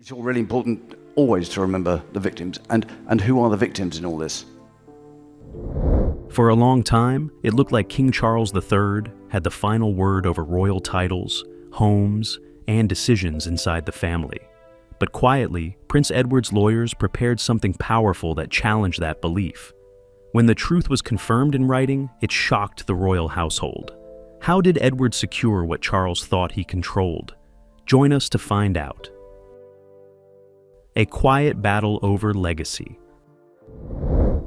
It's all really important always to remember the victims and who are the victims in all this. For a long time, it looked like King Charles III had the final word over royal titles, homes, and decisions inside the family. But quietly, Prince Edward's lawyers prepared something powerful that challenged that belief. When the truth was confirmed in writing, it shocked the royal household. How did Edward secure what Charles thought he controlled? Join us to find out. A quiet battle over legacy.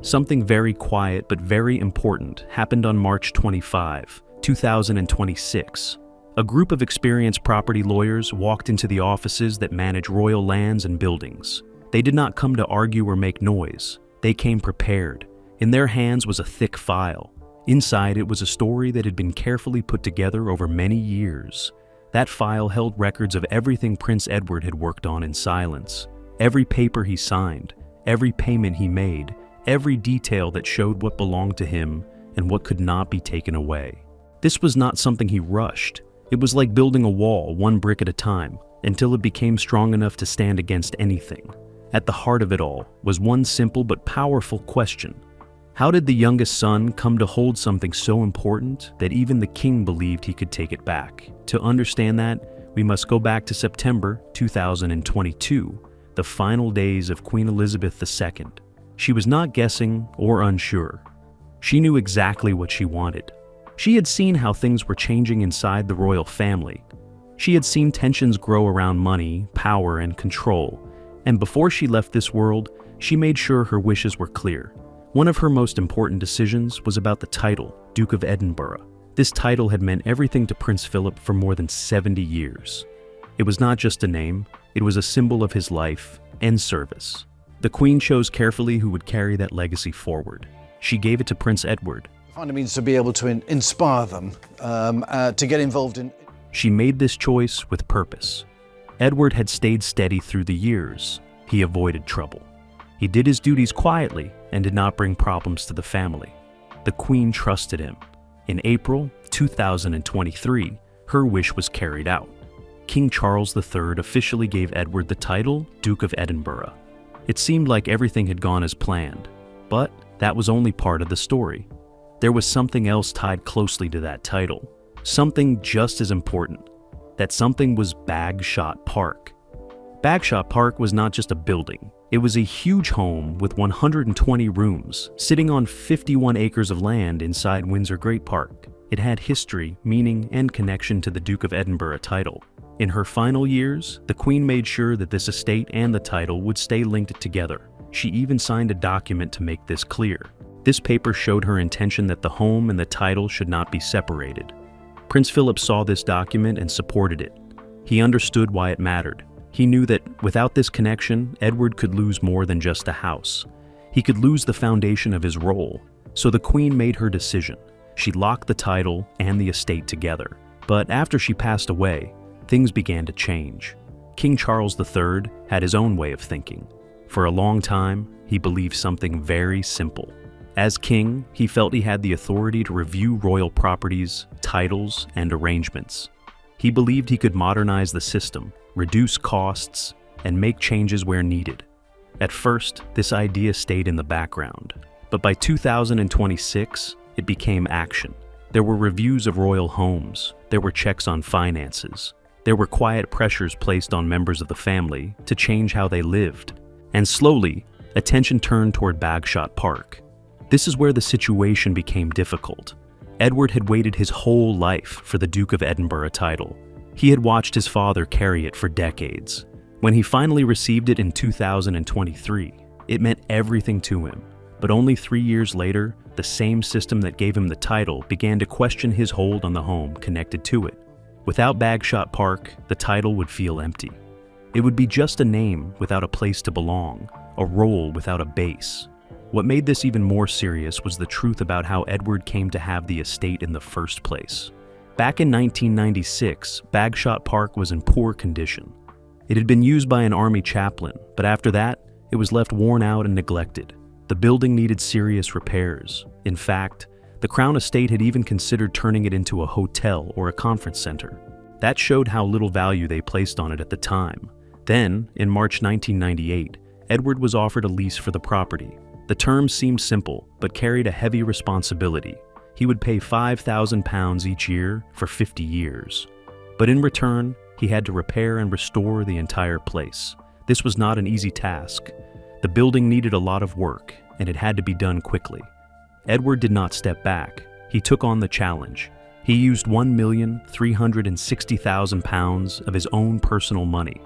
Something very quiet but very important happened on March 25, 2026. A group of experienced property lawyers walked into the offices that manage royal lands and buildings. They did not come to argue or make noise. They came prepared. In their hands was a thick file. Inside it was a story that had been carefully put together over many years. That file held records of everything Prince Edward had worked on in silence. Every paper he signed, every payment he made, every detail that showed what belonged to him and what could not be taken away. This was not something he rushed. It was like building a wall one brick at a time until it became strong enough to stand against anything. At the heart of it all was one simple but powerful question. How did the youngest son come to hold something so important that even the king believed he could take it back? To understand that, we must go back to September 2022, the final days of Queen Elizabeth II. She was not guessing or unsure. She knew exactly what she wanted. She had seen how things were changing inside the royal family. She had seen tensions grow around money, power, and control. And before she left this world, she made sure her wishes were clear. One of her most important decisions was about the title, Duke of Edinburgh. This title had meant everything to Prince Philip for more than 70 years. It was not just a name, it was a symbol of his life and service. The Queen chose carefully who would carry that legacy forward. She gave it to Prince Edward. I find it means to be able to inspire them, to get involved in. She made this choice with purpose. Edward had stayed steady through the years. He avoided trouble. He did his duties quietly and did not bring problems to the family. The Queen trusted him. In April 2023, her wish was carried out. King Charles III officially gave Edward the title Duke of Edinburgh. It seemed like everything had gone as planned, but that was only part of the story. There was something else tied closely to that title, something just as important. That something was Bagshot Park. Bagshot Park was not just a building. It was a huge home with 120 rooms, sitting on 51 acres of land inside Windsor Great Park. It had history, meaning, and connection to the Duke of Edinburgh title. In her final years, the Queen made sure that this estate and the title would stay linked together. She even signed a document to make this clear. This paper showed her intention that the home and the title should not be separated. Prince Philip saw this document and supported it. He understood why it mattered. He knew that without this connection, Edward could lose more than just a house. He could lose the foundation of his role. So the Queen made her decision. She locked the title and the estate together. But after she passed away, things began to change. King Charles III had his own way of thinking. For a long time, he believed something very simple. As king, he felt he had the authority to review royal properties, titles, and arrangements. He believed he could modernize the system, reduce costs, and make changes where needed. At first, this idea stayed in the background, but by 2026, it became action. There were reviews of royal homes, there were checks on finances, there were quiet pressures placed on members of the family to change how they lived. And slowly, attention turned toward Bagshot Park. This is where the situation became difficult. Edward had waited his whole life for the Duke of Edinburgh title. He had watched his father carry it for decades. When he finally received it in 2023, it meant everything to him. But only 3 years later, the same system that gave him the title began to question his hold on the home connected to it. Without Bagshot Park, the title would feel empty. It would be just a name without a place to belong, a role without a base. What made this even more serious was the truth about how Edward came to have the estate in the first place. Back in 1996, Bagshot Park was in poor condition. It had been used by an army chaplain, but after that, it was left worn out and neglected. The building needed serious repairs. In fact, the Crown Estate had even considered turning it into a hotel or a conference center. That showed how little value they placed on it at the time. Then, in March 1998, Edward was offered a lease for the property. The terms seemed simple, but carried a heavy responsibility. He would pay £5,000 each year for 50 years. But in return, he had to repair and restore the entire place. This was not an easy task. The building needed a lot of work, and it had to be done quickly. Edward did not step back. He took on the challenge. He used £1,360,000 of his own personal money.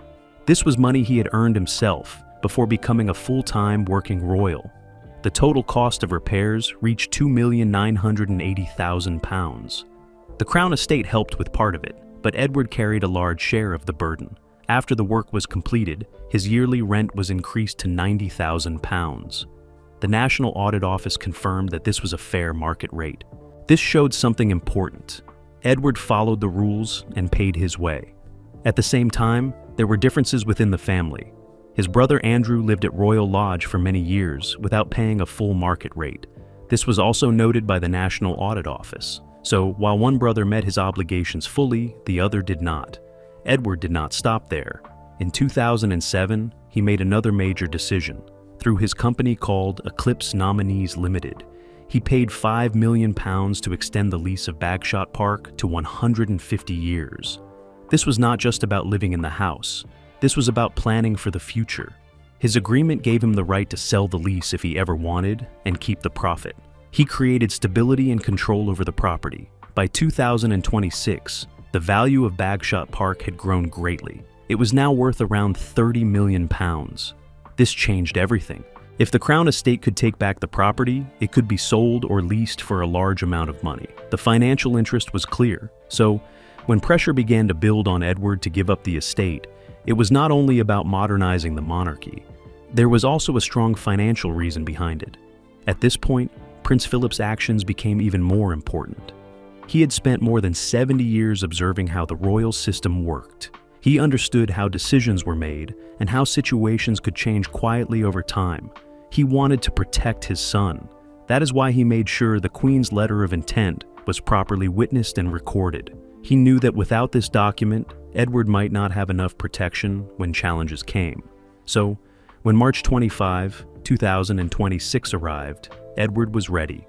This was money he had earned himself before becoming a full-time working royal. The total cost of repairs reached £2,980,000. The Crown estate helped with part of it, but Edward carried a large share of the burden. After the work was completed, his yearly rent was increased to £90,000. The National Audit Office confirmed that this was a fair market rate. This showed something important. Edward followed the rules and paid his way. At the same time, there were differences within the family. His brother Andrew lived at Royal Lodge for many years without paying a full market rate. This was also noted by the National Audit Office. So while one brother met his obligations fully, the other did not. Edward did not stop there. In 2007, he made another major decision. Through his company called Eclipse Nominees Limited, he paid £5 million to extend the lease of Bagshot Park to 150 years. This was not just about living in the house. This was about planning for the future. His agreement gave him the right to sell the lease if he ever wanted and keep the profit. He created stability and control over the property. By 2026, the value of Bagshot Park had grown greatly. It was now worth around £30 million. This changed everything. If the Crown estate could take back the property, it could be sold or leased for a large amount of money. The financial interest was clear. So, when pressure began to build on Edward to give up the estate, it was not only about modernizing the monarchy. There was also a strong financial reason behind it. At this point, Prince Philip's actions became even more important. He had spent more than 70 years observing how the royal system worked. He understood how decisions were made and how situations could change quietly over time. He wanted to protect his son. That is why he made sure the Queen's letter of intent was properly witnessed and recorded. He knew that without this document, Edward might not have enough protection when challenges came. So, when March 25, 2026 arrived, Edward was ready.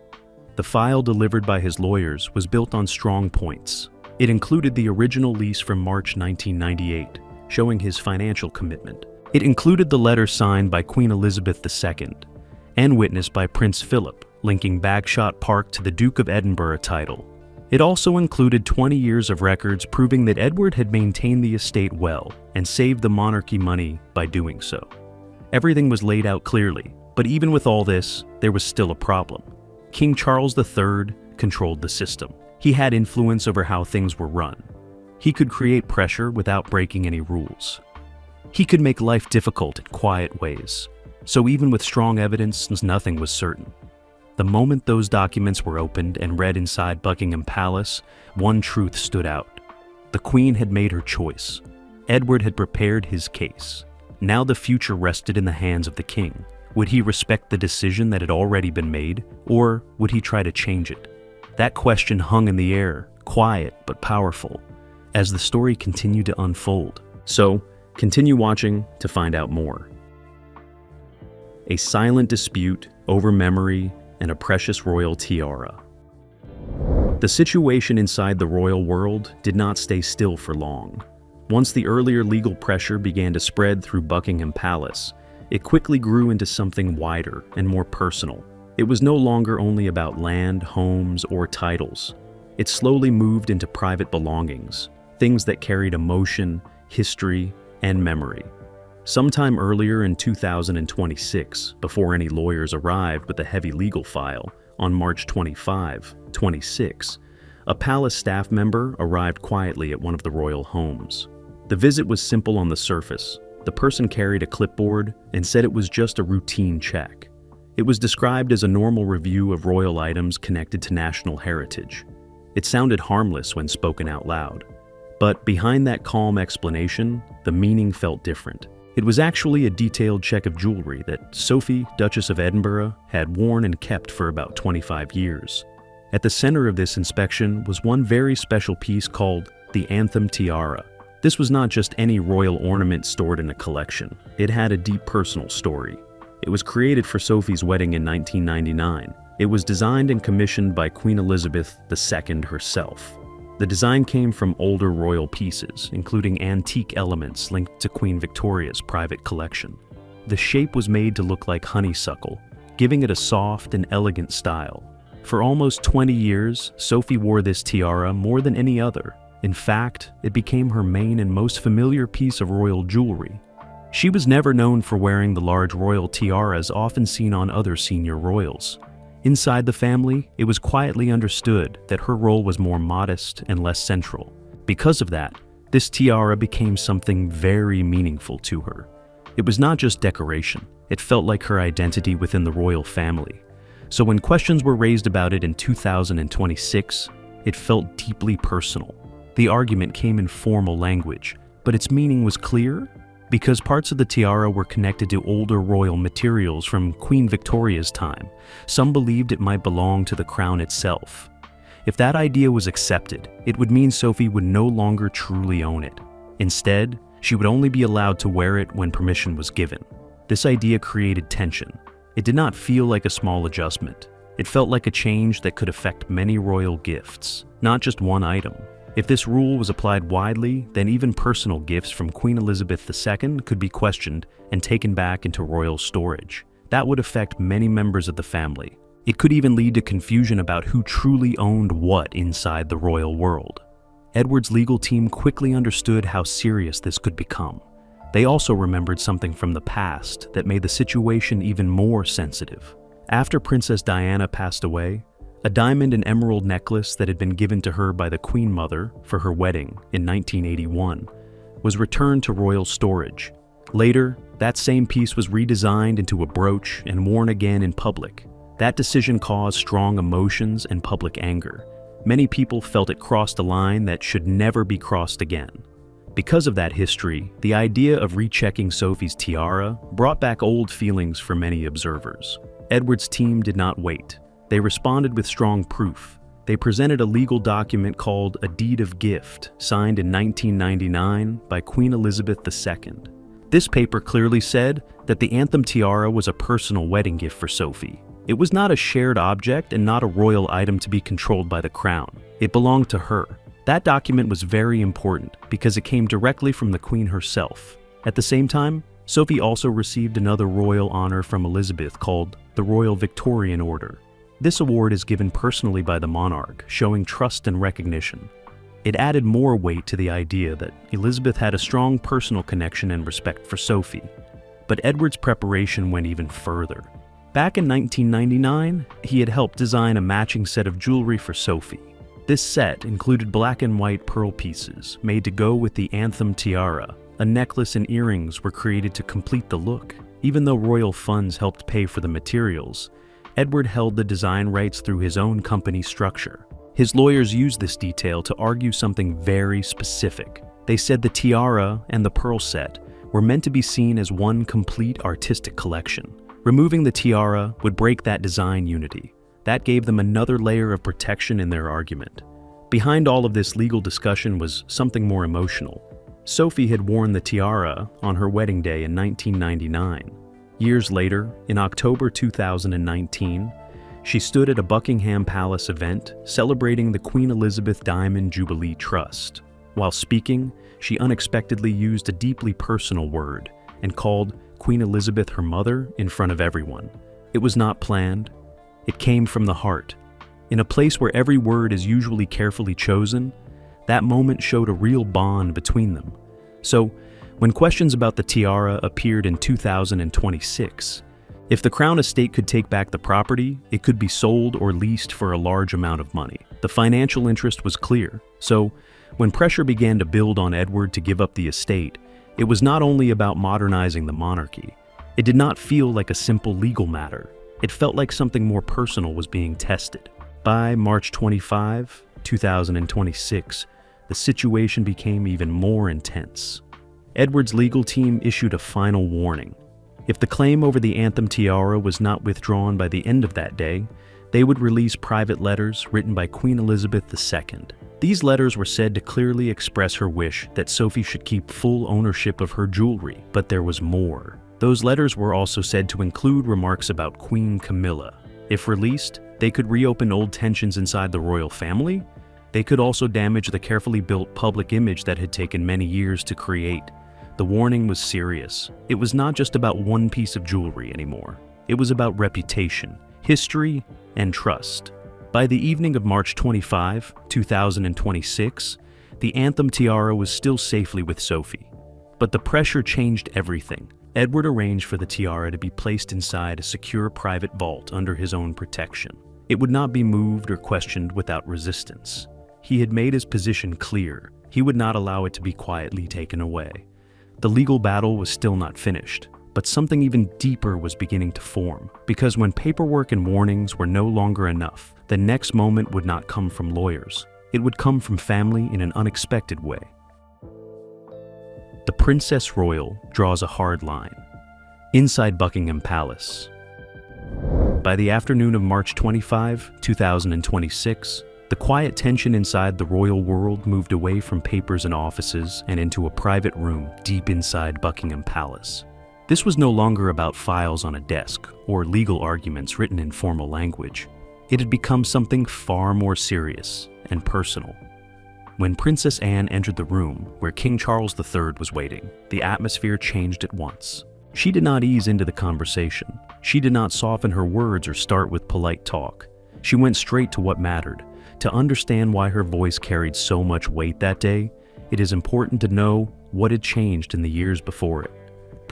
The file delivered by his lawyers was built on strong points. It included the original lease from March 1998, showing his financial commitment. It included the letter signed by Queen Elizabeth II and witnessed by Prince Philip, linking Bagshot Park to the Duke of Edinburgh title. It also included 20 years of records proving that Edward had maintained the estate well and saved the monarchy money by doing so. Everything was laid out clearly, but even with all this, there was still a problem. King Charles III controlled the system. He had influence over how things were run. He could create pressure without breaking any rules. He could make life difficult in quiet ways. So even with strong evidence, nothing was certain. The moment those documents were opened and read inside Buckingham Palace, one truth stood out. The Queen had made her choice. Edward had prepared his case. Now the future rested in the hands of the king. Would he respect the decision that had already been made, or would he try to change it? That question hung in the air, quiet but powerful, as the story continued to unfold. So, continue watching to find out more. A silent dispute over memory and a precious royal tiara. The situation inside the royal world did not stay still for long. Once the earlier legal pressure began to spread through Buckingham Palace, it quickly grew into something wider and more personal. It was no longer only about land, homes, or titles. It slowly moved into private belongings, things that carried emotion, history, and memory. Sometime earlier in 2026, before any lawyers arrived with a heavy legal file, on March 25, 26, a palace staff member arrived quietly at one of the royal homes. The visit was simple on the surface. The person carried a clipboard and said it was just a routine check. It was described as a normal review of royal items connected to national heritage. It sounded harmless when spoken out loud. But behind that calm explanation, the meaning felt different. It was actually a detailed check of jewelry that Sophie, Duchess of Edinburgh, had worn and kept for about 25 years. At the center of this inspection was one very special piece called the Anthem Tiara. This was not just any royal ornament stored in a collection. It had a deep personal story. It was created for Sophie's wedding in 1999. It was designed and commissioned by Queen Elizabeth II herself. The design came from older royal pieces, including antique elements linked to Queen Victoria's private collection. The shape was made to look like honeysuckle, giving it a soft and elegant style. For almost 20 years, Sophie wore this tiara more than any other. In fact, it became her main and most familiar piece of royal jewelry. She was never known for wearing the large royal tiaras often seen on other senior royals. Inside the family, it was quietly understood that her role was more modest and less central. Because of that, this tiara became something very meaningful to her. It was not just decoration, it felt like her identity within the royal family. So when questions were raised about it in 2026, it felt deeply personal. The argument came in formal language, but its meaning was clear because parts of the tiara were connected to older royal materials from Queen Victoria's time. Some believed it might belong to the crown itself. If that idea was accepted, it would mean Sophie would no longer truly own it. Instead, she would only be allowed to wear it when permission was given. This idea created tension. It did not feel like a small adjustment. It felt like a change that could affect many royal gifts, not just one item. If this rule was applied widely, then even personal gifts from Queen Elizabeth II could be questioned and taken back into royal storage. That would affect many members of the family. It could even lead to confusion about who truly owned what inside the royal world. Edward's legal team quickly understood how serious this could become. They also remembered something from the past that made the situation even more sensitive. After Princess Diana passed away, a diamond and emerald necklace that had been given to her by the Queen Mother for her wedding in 1981 was returned to royal storage. Later, that same piece was redesigned into a brooch and worn again in public. That decision caused strong emotions and public anger. Many people felt it crossed a line that should never be crossed again. Because of that history, the idea of rechecking Sophie's tiara brought back old feelings for many observers. Edward's team did not wait. They responded with strong proof. They presented a legal document called a deed of gift, signed in 1999 by Queen Elizabeth II. This paper clearly said that the anthem tiara was a personal wedding gift for Sophie. It was not a shared object and not a royal item to be controlled by the crown. It belonged to her. That document was very important because it came directly from the Queen herself. At the same time, Sophie also received another royal honor from Elizabeth called the Royal Victorian Order. This award is given personally by the monarch, showing trust and recognition. It added more weight to the idea that Elizabeth had a strong personal connection and respect for Sophie. But Edward's preparation went even further. Back in 1999, he had helped design a matching set of jewelry for Sophie. This set included black and white pearl pieces made to go with the anthem tiara. A necklace and earrings were created to complete the look. Even though royal funds helped pay for the materials, Edward held the design rights through his own company structure. His lawyers used this detail to argue something very specific. They said the tiara and the pearl set were meant to be seen as one complete artistic collection. Removing the tiara would break that design unity. That gave them another layer of protection in their argument. Behind all of this legal discussion was something more emotional. Sophie had worn the tiara on her wedding day in 1999. Years later, in October 2019, she stood at a Buckingham Palace event celebrating the Queen Elizabeth Diamond Jubilee Trust. While speaking, she unexpectedly used a deeply personal word and called Queen Elizabeth her mother in front of everyone. It was not planned. It came from the heart. In a place where every word is usually carefully chosen, that moment showed a real bond between them. So, when questions about the tiara appeared in 2026, if the Crown Estate could take back the property, it could be sold or leased for a large amount of money. The financial interest was clear. So, when pressure began to build on Edward to give up the estate, it was not only about modernizing the monarchy. It did not feel like a simple legal matter. It felt like something more personal was being tested. By March 25, 2026, the situation became even more intense. Edward's legal team issued a final warning. If the claim over the anthem tiara was not withdrawn by the end of that day, They would release private letters written by Queen Elizabeth II. These letters were said to clearly express her wish that Sophie should keep full ownership of her jewelry, but there was more. Those letters were also said to include remarks about Queen Camilla. If released, they could reopen old tensions inside the royal family. They could also damage the carefully built public image that had taken many years to create. The warning was serious. It was not just about one piece of jewelry anymore. It was about reputation, history, and trust. By the evening of March 25, 2026, the anthem tiara was still safely with Sophie. But the pressure changed everything. Edward arranged for the tiara to be placed inside a secure private vault under his own protection. It would not be moved or questioned without resistance. He had made his position clear. He would not allow it to be quietly taken away. The legal battle was still not finished, but something even deeper was beginning to form, because when paperwork and warnings were no longer enough, the next moment would not come from lawyers. It would come from family in an unexpected way. The Princess Royal draws a hard line. Inside Buckingham Palace. By the afternoon of March 25, 2026, the quiet tension inside the royal world moved away from papers and offices and into a private room deep inside Buckingham Palace. This was no longer about files on a desk or legal arguments written in formal language. It had become something far more serious and personal. When Princess Anne entered the room where King Charles III was waiting, the atmosphere changed at once. She did not ease into the conversation. She did not soften her words or start with polite talk. She went straight to what mattered. To understand why her voice carried so much weight that day, it is important to know what had changed in the years before it.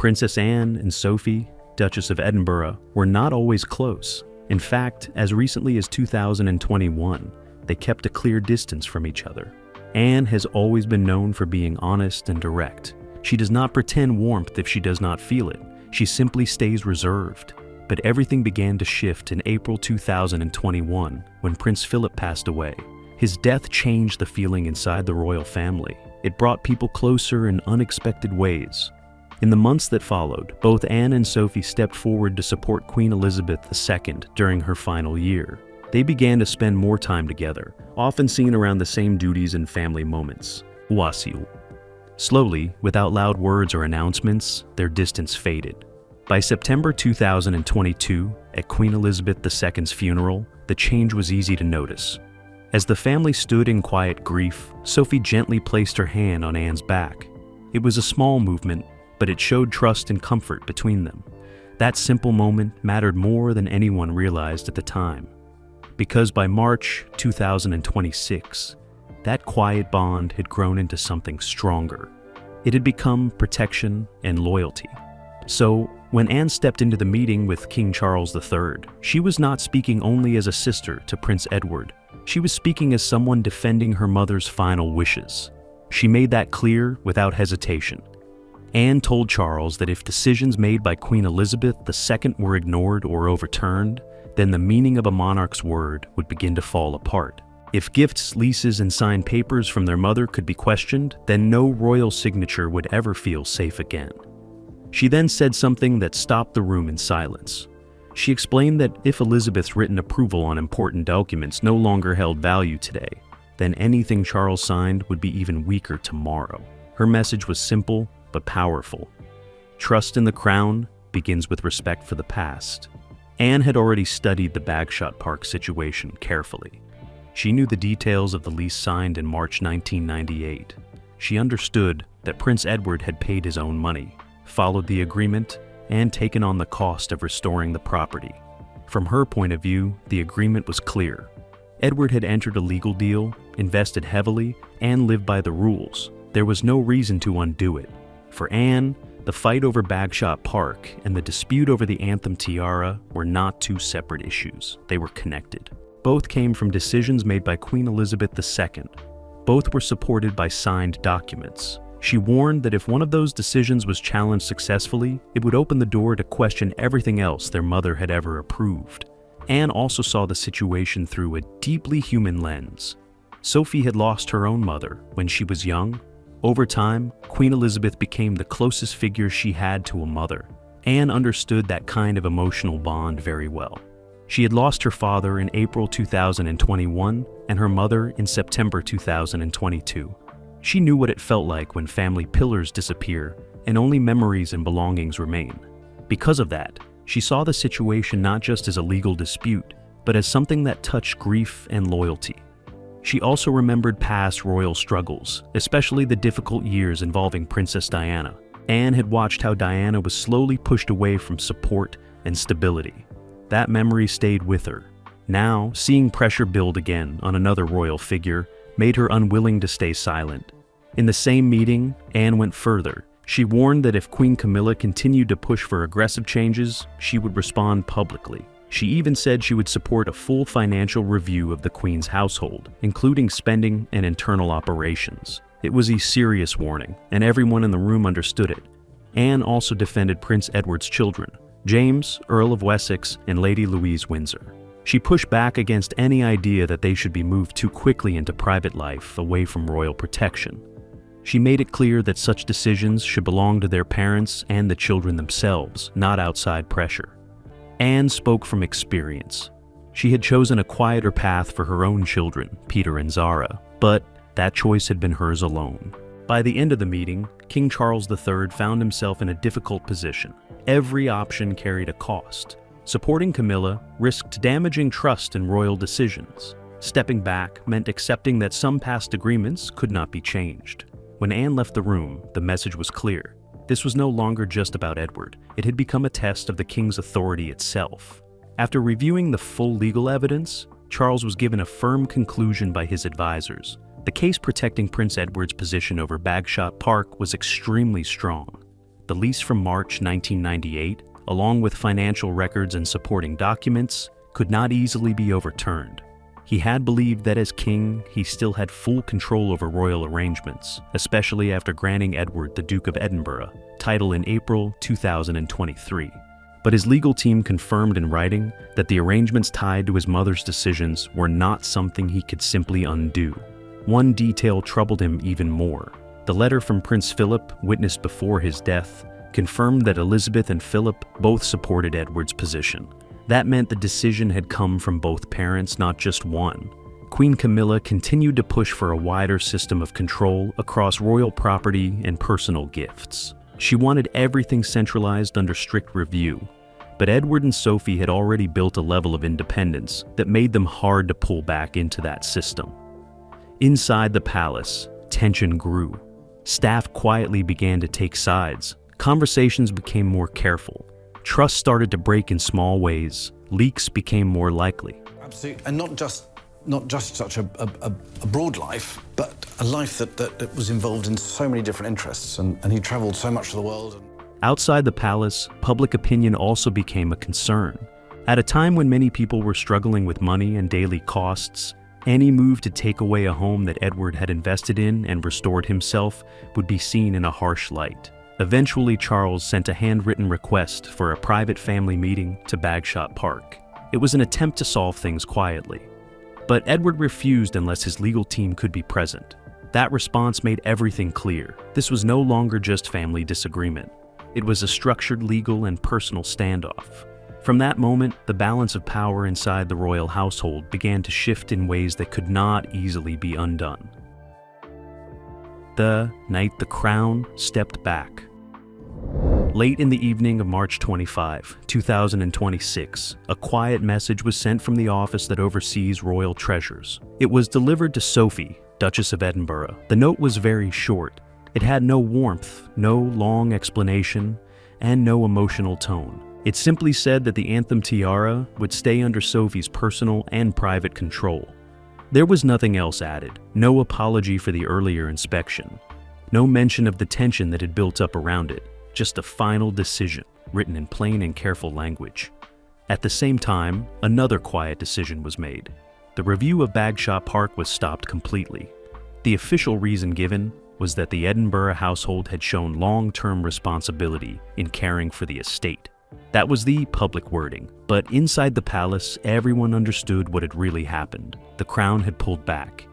Princess Anne and Sophie, Duchess of Edinburgh, were not always close. In fact, as recently as 2021, they kept a clear distance from each other. Anne has always been known for being honest and direct. She does not pretend warmth if she does not feel it. She simply stays reserved. But everything began to shift in April 2021 when Prince Philip passed away. His death changed the feeling inside the royal family. It brought people closer in unexpected ways. In the months that followed, both Anne and Sophie stepped forward to support Queen Elizabeth II during her final year. They began to spend more time together, often seen around the same duties and family moments. Factual. Slowly, without loud words or announcements, their distance faded. By September 2022, at Queen Elizabeth II's funeral, the change was easy to notice. As the family stood in quiet grief, Sophie gently placed her hand on Anne's back. It was a small movement, but it showed trust and comfort between them. That simple moment mattered more than anyone realized at the time. Because by March 2026, that quiet bond had grown into something stronger. It had become protection and loyalty. So, when Anne stepped into the meeting with King Charles III, she was not speaking only as a sister to Prince Edward. She was speaking as someone defending her mother's final wishes. She made that clear without hesitation. Anne told Charles that if decisions made by Queen Elizabeth II were ignored or overturned, then the meaning of a monarch's word would begin to fall apart. If gifts, leases, and signed papers from their mother could be questioned, then no royal signature would ever feel safe again. She then said something that stopped the room in silence. She explained that if Elizabeth's written approval on important documents no longer held value today, then anything Charles signed would be even weaker tomorrow. Her message was simple but powerful. Trust in the crown begins with respect for the past. Anne had already studied the Bagshot Park situation carefully. She knew the details of the lease signed in March 1998. She understood that Prince Edward had paid his own money, followed the agreement, and taken on the cost of restoring the property. From her point of view, the agreement was clear. Edward had entered a legal deal, invested heavily, and lived by the rules. There was no reason to undo it. For Anne, the fight over Bagshot Park and the dispute over the anthem tiara were not two separate issues. They were connected. Both came from decisions made by Queen Elizabeth II. Both were supported by signed documents. She warned that if one of those decisions was challenged successfully, it would open the door to question everything else their mother had ever approved. Anne also saw the situation through a deeply human lens. Sophie had lost her own mother when she was young. Over time, Queen Elizabeth became the closest figure she had to a mother. Anne understood that kind of emotional bond very well. She had lost her father in April 2021 and her mother in September 2022. She knew what it felt like when family pillars disappear and only memories and belongings remain. Because of that, she saw the situation not just as a legal dispute, but as something that touched grief and loyalty. She also remembered past royal struggles, especially the difficult years involving Princess Diana. Anne had watched how Diana was slowly pushed away from support and stability. That memory stayed with her. Now, seeing pressure build again on another royal figure made her unwilling to stay silent. In the same meeting, Anne went further. She warned that if Queen Camilla continued to push for aggressive changes, she would respond publicly. She even said she would support a full financial review of the Queen's household, including spending and internal operations. It was a serious warning, and everyone in the room understood it. Anne also defended Prince Edward's children, James, Earl of Wessex, and Lady Louise Windsor. She pushed back against any idea that they should be moved too quickly into private life away from royal protection. She made it clear that such decisions should belong to their parents and the children themselves, not outside pressure. Anne spoke from experience. She had chosen a quieter path for her own children, Peter and Zara, but that choice had been hers alone. By the end of the meeting, King Charles III found himself in a difficult position. Every option carried a cost. Supporting Camilla risked damaging trust in royal decisions. Stepping back meant accepting that some past agreements could not be changed. When Anne left the room, the message was clear. This was no longer just about Edward. It had become a test of the king's authority itself. After reviewing the full legal evidence, Charles was given a firm conclusion by his advisors. The case protecting Prince Edward's position over Bagshot Park was extremely strong. The lease from March 1998, along with financial records and supporting documents, could not easily be overturned. He had believed that as king, he still had full control over royal arrangements, especially after granting Edward the Duke of Edinburgh title in April 2023. But his legal team confirmed in writing that the arrangements tied to his mother's decisions were not something he could simply undo. One detail troubled him even more. The letter from Prince Philip, witnessed before his death, confirmed that Elizabeth and Philip both supported Edward's position. That meant the decision had come from both parents, not just one. Queen Camilla continued to push for a wider system of control across royal property and personal gifts. She wanted everything centralized under strict review, but Edward and Sophie had already built a level of independence that made them hard to pull back into that system. Inside the palace, tension grew. Staff quietly began to take sides. Conversations became more careful. Trust started to break in small ways. Leaks became more likely. Absolutely, and not just such a broad life, but a life that was involved in so many different interests, and he travelled so much of the world. Outside the palace, public opinion also became a concern. At a time when many people were struggling with money and daily costs, any move to take away a home that Edward had invested in and restored himself would be seen in a harsh light. Eventually, Charles sent a handwritten request for a private family meeting to Bagshot Park. It was an attempt to solve things quietly. But Edward refused unless his legal team could be present. That response made everything clear. This was no longer just family disagreement. It was a structured legal and personal standoff. From that moment, the balance of power inside the royal household began to shift in ways that could not easily be undone. The night the crown stepped back. Late in the evening of March 25, 2026, a quiet message was sent from the office that oversees royal treasures. It was delivered to Sophie, Duchess of Edinburgh. The note was very short. It had no warmth, no long explanation, and no emotional tone. It simply said that the anthem tiara would stay under Sophie's personal and private control. There was nothing else added, no apology for the earlier inspection, no mention of the tension that had built up around it, just a final decision, written in plain and careful language. At the same time, another quiet decision was made. The review of Bagshot Park was stopped completely. The official reason given was that the Edinburgh household had shown long-term responsibility in caring for the estate. That was the public wording, but inside the palace, everyone understood what had really happened. The crown had pulled back.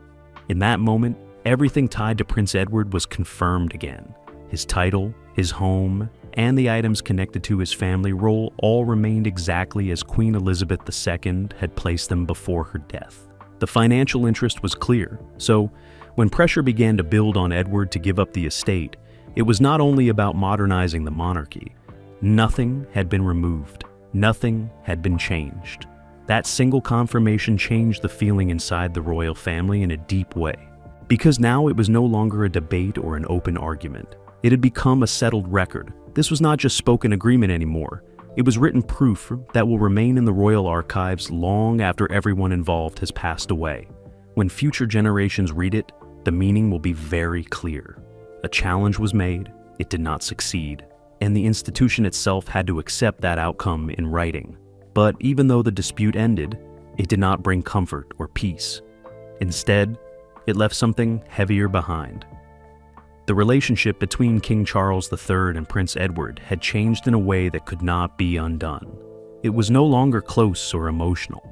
In that moment, everything tied to Prince Edward was confirmed again. His title, his home, and the items connected to his family role all remained exactly as Queen Elizabeth II had placed them before her death. The financial interest was clear, so when pressure began to build on Edward to give up the estate, it was not only about modernizing the monarchy. Nothing had been removed. Nothing had been changed. That single confirmation changed the feeling inside the royal family in a deep way. Because now it was no longer a debate or an open argument. It had become a settled record. This was not just spoken agreement anymore. It was written proof that will remain in the royal archives long after everyone involved has passed away. When future generations read it, the meaning will be very clear. A challenge was made, it did not succeed, and the institution itself had to accept that outcome in writing. But even though the dispute ended, it did not bring comfort or peace. Instead, it left something heavier behind. The relationship between King Charles III and Prince Edward had changed in a way that could not be undone. It was no longer close or emotional.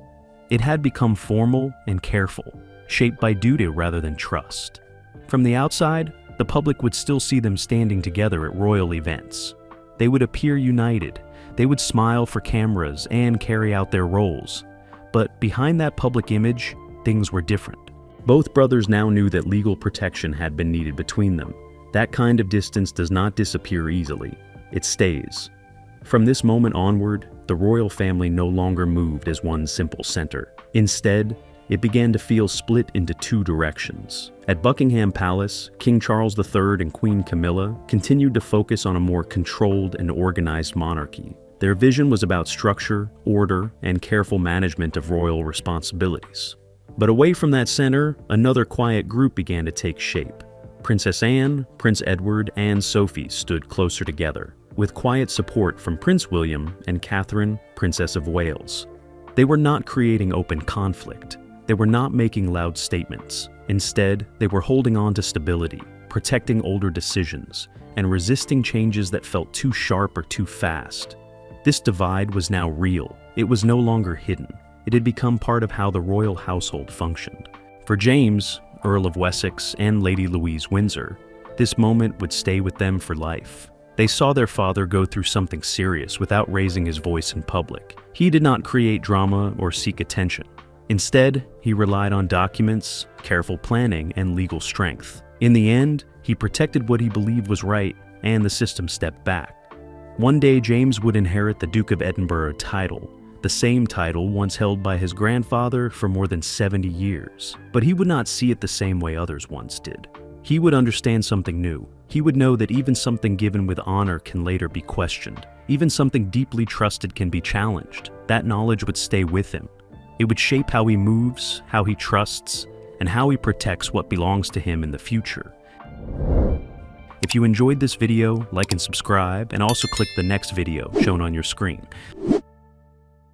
It had become formal and careful, shaped by duty rather than trust. From the outside, the public would still see them standing together at royal events. They would appear united, they would smile for cameras and carry out their roles. But behind that public image, things were different. Both brothers now knew that legal protection had been needed between them. That kind of distance does not disappear easily. It stays. From this moment onward, the royal family no longer moved as one simple center. Instead, it began to feel split into two directions. At Buckingham Palace, King Charles III and Queen Camilla continued to focus on a more controlled and organized monarchy. Their vision was about structure, order, and careful management of royal responsibilities. But away from that center, another quiet group began to take shape. Princess Anne, Prince Edward, and Sophie stood closer together, with quiet support from Prince William and Catherine, Princess of Wales. They were not creating open conflict. They were not making loud statements. Instead, they were holding on to stability, protecting older decisions, and resisting changes that felt too sharp or too fast. This divide was now real. It was no longer hidden. It had become part of how the royal household functioned. For James, Earl of Wessex, and Lady Louise Windsor, this moment would stay with them for life. They saw their father go through something serious without raising his voice in public. He did not create drama or seek attention. Instead, he relied on documents, careful planning, and legal strength. In the end, he protected what he believed was right, and the system stepped back. One day, James would inherit the Duke of Edinburgh title, the same title once held by his grandfather for more than 70 years. But he would not see it the same way others once did. He would understand something new. He would know that even something given with honor can later be questioned. Even something deeply trusted can be challenged. That knowledge would stay with him. It would shape how he moves, how he trusts, and how he protects what belongs to him in the future. If you enjoyed this video, like and subscribe, and also click the next video shown on your screen.